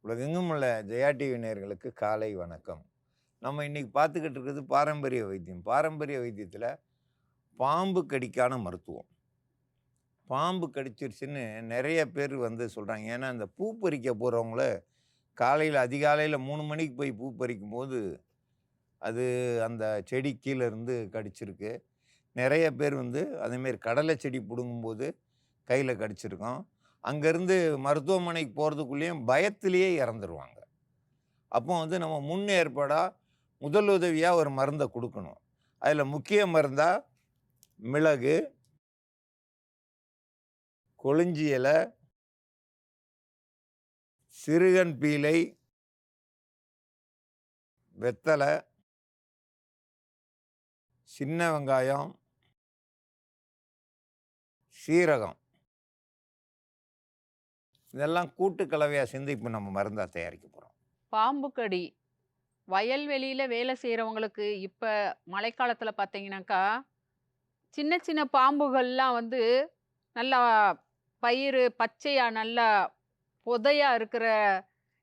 உலகெங்கும் உள்ள ஜெயா டிவி நேயர்களுக்கு காலை வணக்கம். நம்ம இன்னைக்கு பார்த்துக்கிட்டு இருக்கிறது பாரம்பரிய வைத்தியம். பாரம்பரிய வைத்தியத்தில் பாம்பு கடிக்கான மருத்துவம். பாம்பு கடிச்சிருச்சுன்னு நிறைய பேர் வந்து சொல்கிறாங்க. ஏன்னா அந்த பூ பறிக்க போகிறவங்கள காலையில் அதிகாலையில் 3 மணிக்கு போய் பூ பறிக்கும்போது அது அந்த செடி கீழே இருந்து கடிச்சிருக்கு. நிறைய பேர் வந்து அதேமாரி கடலை செடி பிடுங்கும்போது கையில் கடிச்சிருக்கோம். அங்கேருந்து மருத்துவமனைக்கு போகிறதுக்குள்ளேயும் பயத்திலேயே இறந்துருவாங்க. அப்போ வந்து நம்ம முன்னேற்பாடாக முதலுதவியாக ஒரு மருந்தை கொடுக்கணும். அதில் முக்கிய மருந்தாக மிளகு, கொளிஞ்சி இலை, சிறுகன் பீலை, வெத்தலை, சின்ன வெங்காயம், சீரகம் இதெல்லாம் கூட்டு கலவையாக சேர்ந்து இப்போ நம்ம மருந்தாக தயாரிக்க போகிறோம். பாம்பு கடி. வயல்வெளியில வேலை செய்றவங்களுக்கு இப்ப மழைக்காலத்துல பார்த்தீங்கன்னாக்கா, சின்ன சின்ன பாம்புகள்லாம் வந்து நல்லா பயிறு பச்சையா நல்லா பொதையா இருக்கிற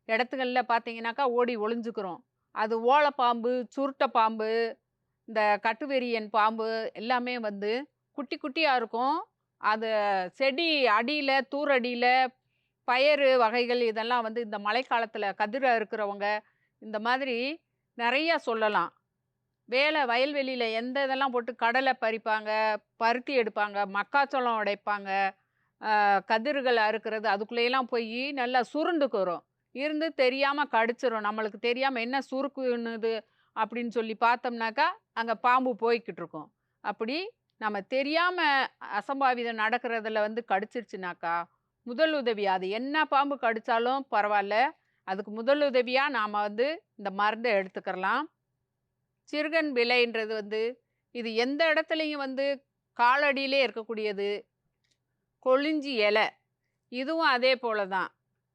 இடத்துங்கள்ல பார்த்தீங்கன்னாக்கா, ஓடி ஒளிஞ்சுக்கிறோம். அது ஓலப்பாம்பு, சுருட்ட பாம்பு, இந்த கட்டுவிரியன் பாம்பு எல்லாமே வந்து குட்டி குட்டியா இருக்கும். அது செடி அடியில, தூரடியில பயறு வகைகள் இதெல்லாம் வந்து இந்த மழைக்காலத்துல கதிர அறுக்கிறவங்க, இந்த மாதிரி நெறைய சொல்லலாம். வயல்வெளியில எந்த இதெல்லாம் போட்டு கடலை பறிப்பாங்க, பருத்தி எடுப்பாங்க, மக்காச்சோளம் உடைப்பாங்க, கதிர்கள் அறுக்கிறது அதுக்குள்ளேயெல்லாம் போயி நல்லா சுருண்டுக்குரும். இருந்து தெரியாம கடிச்சிரும். நம்மளுக்கு தெரியாம என்ன சுருக்குன்னுது அப்படின்னு சொல்லி பார்த்தோம்னாக்கா, அங்க பாம்பு போய்க்கிட்டு இருக்கும். அப்படி நம்ம தெரியாம அசம்பாவிதம் நடக்கிறதுல வந்து கடிச்சிருச்சுனாக்கா, முதல் உதவி அது என்ன பாம்பு கடிச்சாலும் பரவால்ல. அதுக்கு முதல் உதவியா நாம வந்து இந்த மருந்த எடுத்துக்கிறலாம். சிறுகன் விலைன்றது வந்து, இது எந்த இடத்துலயும் வந்து காலடியிலே இருக்கக்கூடியது. கொளிஞ்சி இலை, இதுவும் அதே போல தான்.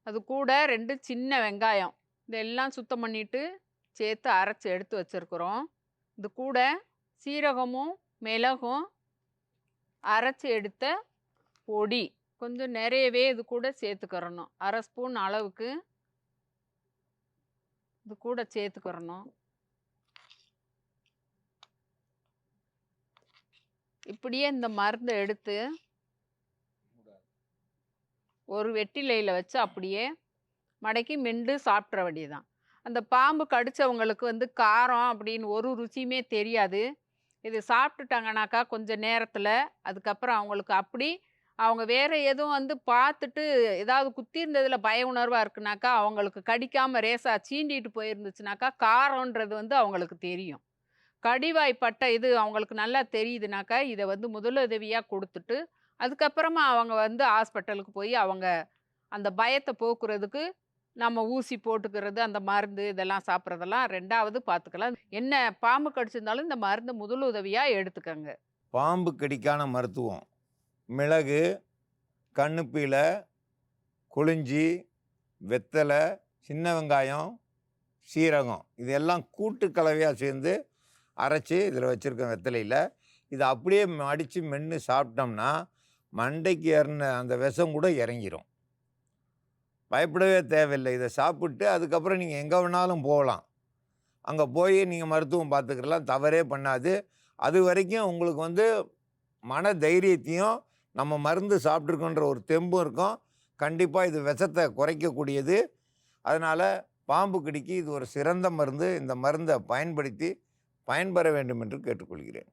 அது கூட 2 சின்ன வெங்காயம். இதெல்லாம் சுத்தம் பண்ணிட்டு, சேர்த்து அரைச்சு எடுத்து வச்சிருக்கிறோம். இது கூட சீரகமும், மிளகும் அரைச்சு எடுத்த பொடி. கொஞ்சம் நிறையவே இது கூட சேர்த்துக்கிறணும். 1/2 ஸ்பூன் அளவுக்கு இது கூட சேர்த்துக்கிறணும். இப்படியே இந்த மருந்த எடுத்து ஒரு வெற்றிலையில வச்சு அப்படியே மடக்கி மெண்டு சாப்பிட்ற வேண்டியதுதான். அந்த பாம்பு கடிச்சவங்களுக்கு வந்து காரம் அப்படின்னு ஒரு ருசியுமே தெரியாது. இது சாப்பிட்டுட்டாங்கனாக்கா கொஞ்ச நேரத்துல, அதுக்கப்புறம் அவங்களுக்கு அப்படி அவங்க வேற எதுவும் வந்து பார்த்துட்டு ஏதாவது குத்தியிருந்ததுல பய உணர்வா இருக்குனாக்கா, அவங்களுக்கு கடிக்காம லேசா சீண்டிட்டு போயிருந்துச்சுனாக்கா, காரம்ன்றது வந்து அவங்களுக்கு தெரியும். கடிவாய்ப்பட்ட இது அவங்களுக்கு நல்லா தெரியுதுனாக்கா, இத வந்து முதலுதவியா குடுத்துட்டு, அதுக்கப்புறமா அவங்க வந்து ஹாஸ்பிட்டலுக்கு போய் அவங்க அந்த பயத்த போக்குறதுக்கு, நம்ம ஊசி போட்டுக்கிறது, அந்த மருந்து இதெல்லாம் சாப்பிட்றதெல்லாம் 2வது பார்த்துக்கலாம். என்ன பாம்பு கடிச்சிருந்தாலும் இந்த மருந்த முதலுதவியா எடுத்துக்கங்க. பாம்பு கடிக்கான மருத்துவம் மிளகு, கண்ணுப்பீலை, கொளிஞ்சி, வெத்தலை, சின்ன வெங்காயம், சீரகம் இதெல்லாம் கூட்டு கலவையாக சேர்ந்து அரைச்சி இதில் வச்சுருக்கேன் வெத்தலையில். இதை அப்படியே மடித்து மென்று சாப்பிட்டோம்னா மண்டைக்கு ஏறின அந்த விஷம் கூட இறங்கிரும். பயப்படவே தேவையில்லை. இதை சாப்பிட்டு அதுக்கப்புறம் நீங்கள் எங்கே வேணாலும் போகலாம். அங்கே போய் நீங்கள் மருத்துவம் பார்த்துக்கலாம், தவறே பண்ணாது. அது வரைக்கும் உங்களுக்கு வந்து மன தைரியத்தையும் நம்ம மருந்து சாப்பிட்ருக்கோன்ற ஒரு தெம்பும் இருக்கும். கண்டிப்பாக இது விஷத்தை குறைக்கக்கூடியது. அதனால் பாம்பு கடிக்கு இது ஒரு சிறந்த மருந்து. இந்த மருந்தை பயன்படுத்தி பயன்பெற வேண்டும் என்று கேட்டுக்கொள்கிறேன்.